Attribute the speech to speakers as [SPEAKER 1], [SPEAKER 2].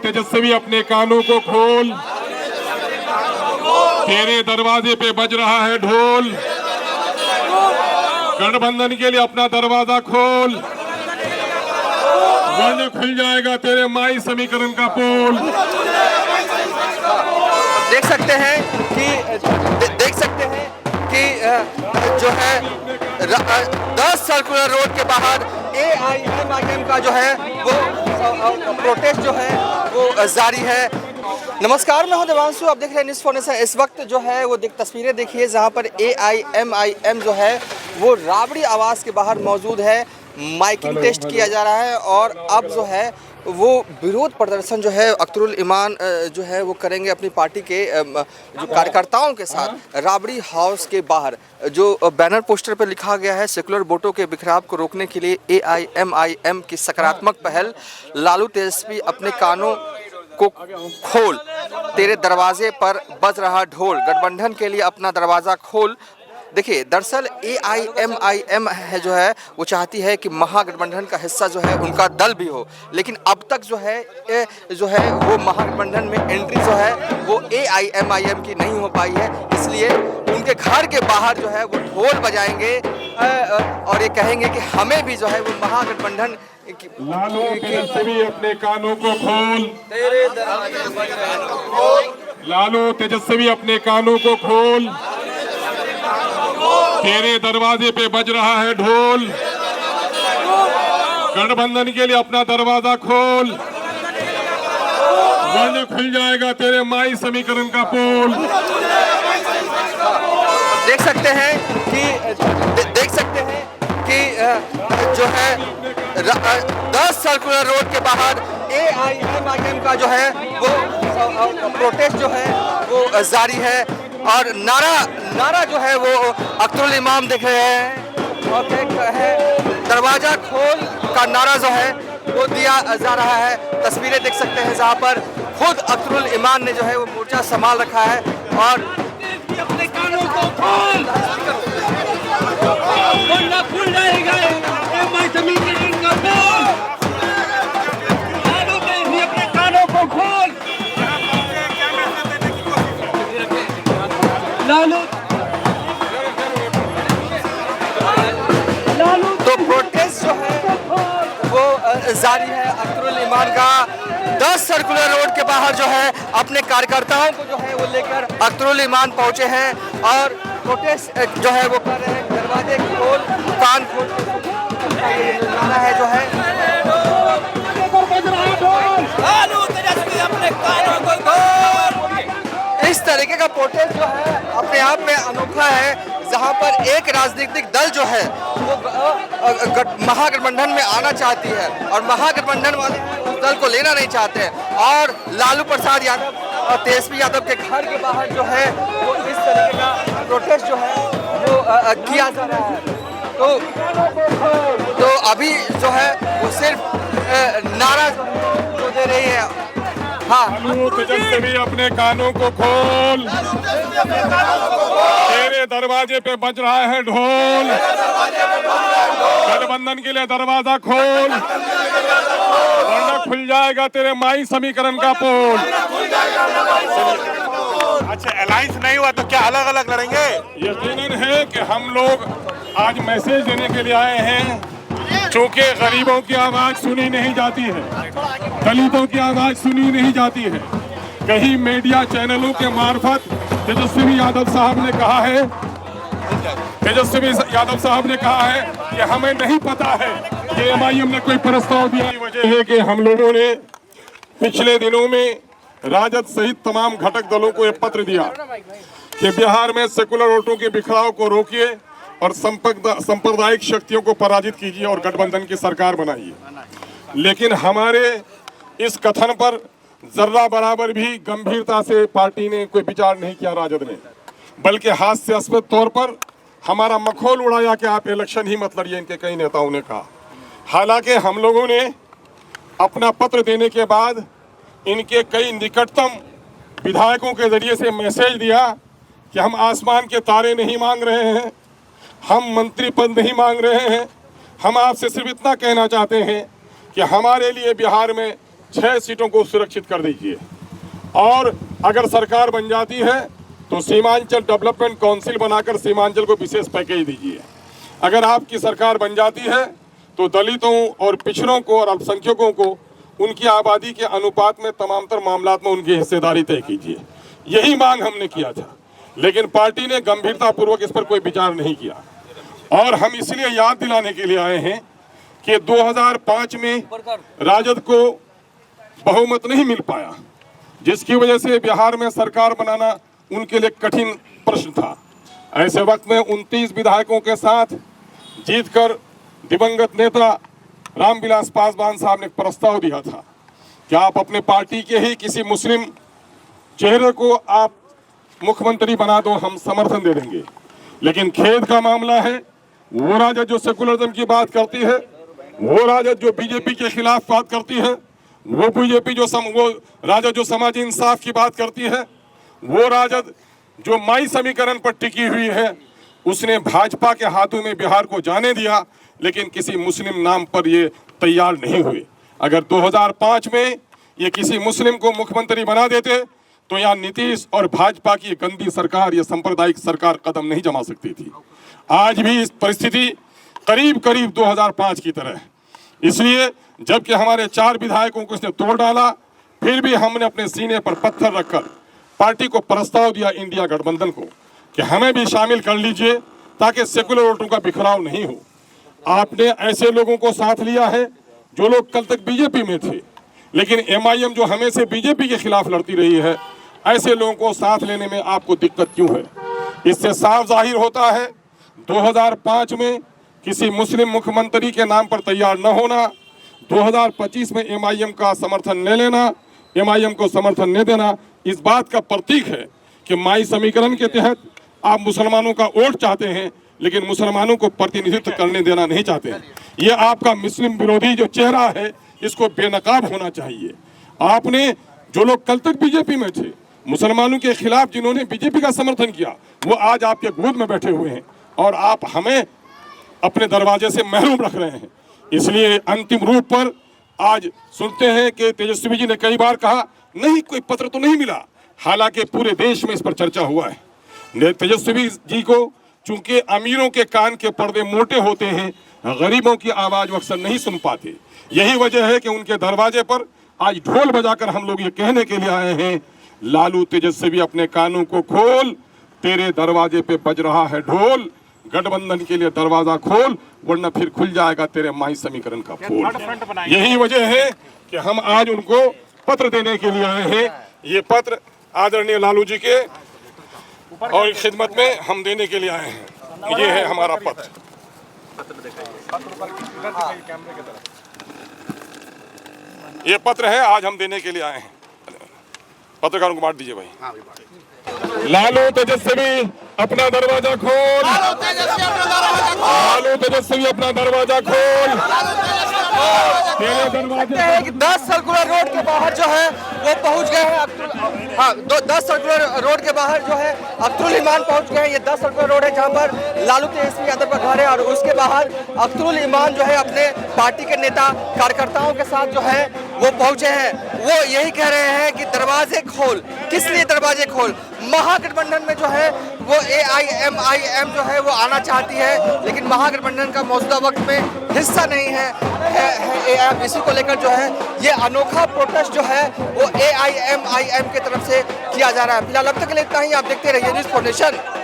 [SPEAKER 1] तेजस्वी अपने कानों को खोल, तेरे दरवाजे पे बज रहा है ढोल। गठबंधन के लिए अपना दरवाजा खोल, वरना खुल जाएगा तेरे माई समीकरण का पोल।
[SPEAKER 2] देख सकते हैं कि जो है 10 सर्कुलर रोड के बाहर AIMIM का जो है वो प्रोटेस्ट जो है वो जारी है। नमस्कार, मैं हूं देवांशु, आप देख रहे हैं न्यूज़ फॉर नेशन। इस वक्त जो है वो तस्वीरें देखिए जहां पर AIMIM जो है वो राबड़ी आवास के बाहर मौजूद है। माइकिंग टेस्ट किया जा रहा है और अब जो है वो विरोध प्रदर्शन जो है अख्तरुल ईमान जो है वो करेंगे अपनी पार्टी के जो कार्यकर्ताओं के साथ राबड़ी हाउस के बाहर। जो बैनर पोस्टर पर लिखा गया है सेकुलर वोटों के बिखराव को रोकने के लिए AIMIM की सकारात्मक पहल, लालू तेजस्वी अपने कानों को खोल, तेरे दरवाजे पर बज रहा ढोल, गठबंधन के लिए अपना दरवाज़ा खोल। देखिए, दरअसल AIMIM है जो है वो चाहती है कि महागठबंधन का हिस्सा जो है उनका दल भी हो, लेकिन अब तक जो है वो महागठबंधन में एंट्री जो है वो AIMIM की नहीं हो पाई है। इसलिए उनके घर के बाहर जो है वो ढोल बजाएंगे और ये कहेंगे कि हमें भी जो है वो महागठबंधन
[SPEAKER 1] लालू तेजस्वी अपने कानों को खोल, लालू तेजस्वी अपने कानों को खोल, तेरे दरवाजे पे बज रहा है ढोल। गठबंधन के लिए अपना दरवाजा खोल, वरना खुल जाएगा तेरे माई समीकरण का पोल।
[SPEAKER 2] देख सकते हैं कि जो है 10 सर्कुलर रोड के बाहर AIMIM का जो है वो प्रोटेस्ट जो है वो जारी है और नारा जो है वो अख्तरुल इमाम देख रहे हैं और है दरवाजा खोल का नारा जो है वो दिया जा रहा है। तस्वीरें देख सकते हैं जहां पर खुद अख्तरुल इमाम ने जो है वो मोर्चा संभाल रखा है और अपने कानों को खोल, खुल जाएगा अपने कानों को खोल। तो प्रोटेस्ट जो है वो जारी है अख्तरुल ईमान का। 10 सर्कुलर रोड के बाहर जो है अपने कार्यकर्ताओं को जो है वो लेकर अख्तरुल ईमान पहुंचे हैं और प्रोटेस्ट जो है वो कर रहे हैं। दरवाजे खोल, कान खोल, नारा है जो है अपने कानों को खोल। इस तरीके का प्रोटेस्ट जो है अपने आप में अनोखा है, जहां पर एक राजनीतिक दल जो है वो महागठबंधन में आना चाहती है और महागठबंधन वाले उस दल को लेना नहीं चाहते हैं और लालू प्रसाद यादव और तेजस्वी यादव के घर के बाहर जो है वो इस तरीके का प्रोटेस्ट जो है वो किया जा रहा है। तो अभी जो है वो सिर्फ नारा जो दे रही है। हाँ,
[SPEAKER 1] तेजस्वी अपने कानों को खोल, तेरे दरवाजे पे बज रहा है ढोल, गठबंधन के लिए दरवाजा खोल, वरना खुल जाएगा तेरे माई समीकरण का पोल।
[SPEAKER 3] अच्छा, अलायंस नहीं हुआ तो क्या अलग अलग लड़ेंगे?
[SPEAKER 1] यकीनन है कि हम लोग आज मैसेज देने के लिए आए हैं, चूंकि गरीबों की आवाज सुनी नहीं जाती है, दलितों की आवाज सुनी नहीं जाती है। कहीं मीडिया चैनलों के मार्फत तेजस्वी यादव साहब ने कहा है कि हमें नहीं पता है कि MIM ने कोई प्रस्ताव दिया। वजह है कि हम लोगों ने पिछले दिनों में राजद सहित तमाम घटक दलों को एक पत्र दिया कि बिहार में सेकुलर वोटों के बिखराव को रोकिए और सांप्रदायिक शक्तियों को पराजित कीजिए और गठबंधन की सरकार बनाइए। लेकिन हमारे इस कथन पर जर्रा बराबर भी गंभीरता से पार्टी ने कोई विचार नहीं किया राजद ने, बल्कि हास्यास्पद तौर पर हमारा मखौल उड़ाया कि आप इलेक्शन ही मत लड़िए, इनके कई नेताओं ने कहा। हालांकि हम लोगों ने अपना पत्र देने के बाद इनके कई निकटतम विधायकों के जरिए से मैसेज दिया कि हम आसमान के तारे नहीं मांग रहे हैं, हम मंत्री पद नहीं मांग रहे हैं, हम आपसे सिर्फ इतना कहना चाहते हैं कि हमारे लिए बिहार में 6 सीटों को सुरक्षित कर दीजिए। और अगर सरकार बन जाती है तो सीमांचल डेवलपमेंट काउंसिल बनाकर सीमांचल को विशेष पैकेज दीजिए। अगर आपकी सरकार बन जाती है तो दलितों और पिछड़ों को और अल्पसंख्यकों को उनकी आबादी के अनुपात में तमाम तर मामलात में उनकी हिस्सेदारी तय कीजिए। यही मांग हमने किया था, लेकिन पार्टी ने गंभीरतापूर्वक इस पर कोई विचार नहीं किया। और हम इसलिए याद दिलाने के लिए आए हैं कि 2005 में राजद को बहुमत नहीं मिल पाया, जिसकी वजह से बिहार में सरकार बनाना उनके लिए कठिन प्रश्न था। ऐसे वक्त में 29 विधायकों के साथ जीतकर दिवंगत नेता रामविलास पासवान साहब ने एक प्रस्ताव दिया था कि आप अपने पार्टी के ही किसी मुस्लिम चेहरे को आप मुख्यमंत्री बना दो, हम समर्थन दे देंगे। लेकिन खेद का मामला है, वो राजद जो सेकुलरिज्म की बात करती है, वो राजद जो बीजेपी के खिलाफ बात करती है, वो बीजेपी वो राजद जो समाजी इंसाफ की बात करती है, वो राजद जो माई समीकरण पर टिकी हुई है, उसने भाजपा के हाथों में बिहार को जाने दिया, लेकिन किसी मुस्लिम नाम पर ये तैयार नहीं हुए। अगर 2005 में ये किसी मुस्लिम को मुख्यमंत्री बना देते तो यहाँ नीतीश और भाजपा की गंदी सरकार, ये सांप्रदायिक सरकार कदम नहीं जमा सकती थी। आज भी इस परिस्थिति करीब करीब 2005 की तरह है। इसलिए जबकि हमारे 4 विधायकों को इसने तोड़ डाला, फिर भी हमने अपने सीने पर पत्थर रखकर पार्टी को प्रस्ताव दिया इंडिया गठबंधन को कि हमें भी शामिल कर लीजिए ताकि सेकुलर वोटों का बिखराव नहीं हो। आपने ऐसे लोगों को साथ लिया है जो लोग कल तक बीजेपी में थे, लेकिन एमआईएम जो हमेशा बीजेपी के खिलाफ लड़ती रही है, ऐसे लोगों को साथ लेने में आपको दिक्कत क्यों है? इससे साफ जाहिर होता है 2005 में किसी मुस्लिम मुख्यमंत्री के नाम पर तैयार न होना, 2025 में एमआईएम का समर्थन न लेना, एमआईएम को समर्थन न देना, इस बात का प्रतीक है कि माई समीकरण के तहत आप मुसलमानों का वोट चाहते हैं, लेकिन मुसलमानों को प्रतिनिधित्व करने देना नहीं चाहते हैं। ये आपका मुस्लिम विरोधी जो चेहरा है, इसको बेनकाब होना चाहिए। आपने जो लोग कल तक बीजेपी में थे, मुसलमानों के खिलाफ जिन्होंने बीजेपी का समर्थन किया, वो आज आपके गोद में बैठे हुए हैं और आप हमें अपने दरवाजे से महरूम रख रहे हैं। इसलिए अंतिम रूप पर आज सुनते हैं कि तेजस्वी जी ने कई बार कहा नहीं, कोई पत्र तो नहीं मिला, हालांकि पूरे देश में इस पर चर्चा हुआ है। तेजस्वी जी को चूंकि अमीरों के कान के पर्दे मोटे होते हैं, गरीबों की आवाज वो अक्सर नहीं सुन पाते। यही वजह है कि उनके दरवाजे पर आज ढोल बजाकर हम लोग ये कहने के लिए आए हैं, लालू तेजस्वी अपने कानों को खोल, तेरे दरवाजे पे बज रहा है ढोल, गठबंधन के लिए दरवाजा खोल, वरना फिर खुल जाएगा तेरे माही समीकरण का पोल। यही वजह है कि हम आज उनको पत्र देने के लिए आए हैं। ये पत्र आदरणीय लालू जी के और खिदमत में हम देने के लिए आए हैं। ये है हमारा पत्र। ये पत्र है, आज हम देने के लिए आए हैं। पत्रकारों को बांट दीजिए भाई। लालू तेजस्वी अपना दरवाजा खोल, लालू तेजस्वी अपना दरवाजा खोल, तेरे दरवाजे
[SPEAKER 2] 10 सर्कुलर रोड के बाहर जो है वो पहुंच गए हैं। हाँ, 10 सर्कुलर रोड के बाहर जो है अख्तरुल ईमान पहुंच गए हैं। ये 10 सर्कुलर रोड है जहां पर लालू तेजस्वी यादव का घर है और उसके बाहर अख्तरुल ईमान जो है अपने पार्टी के नेता कार्यकर्ताओं के साथ जो है वो पहुंचे हैं। वो यही कह रहे हैं कि दरवाजे खोल। किस लिए दरवाजे खोल? महागठबंधन में जो है वो AIMIM जो है वो आना चाहती है, लेकिन महागठबंधन का मौजूदा वक्त में हिस्सा नहीं है। इसी को लेकर जो है ये अनोखा प्रोटेस्ट जो है वो AIMIM की तरफ से किया जा रहा है। फिलहाल अब तक के लिए इतना ही। आप देखते रहिए न्यूज़ फॉर नेशन।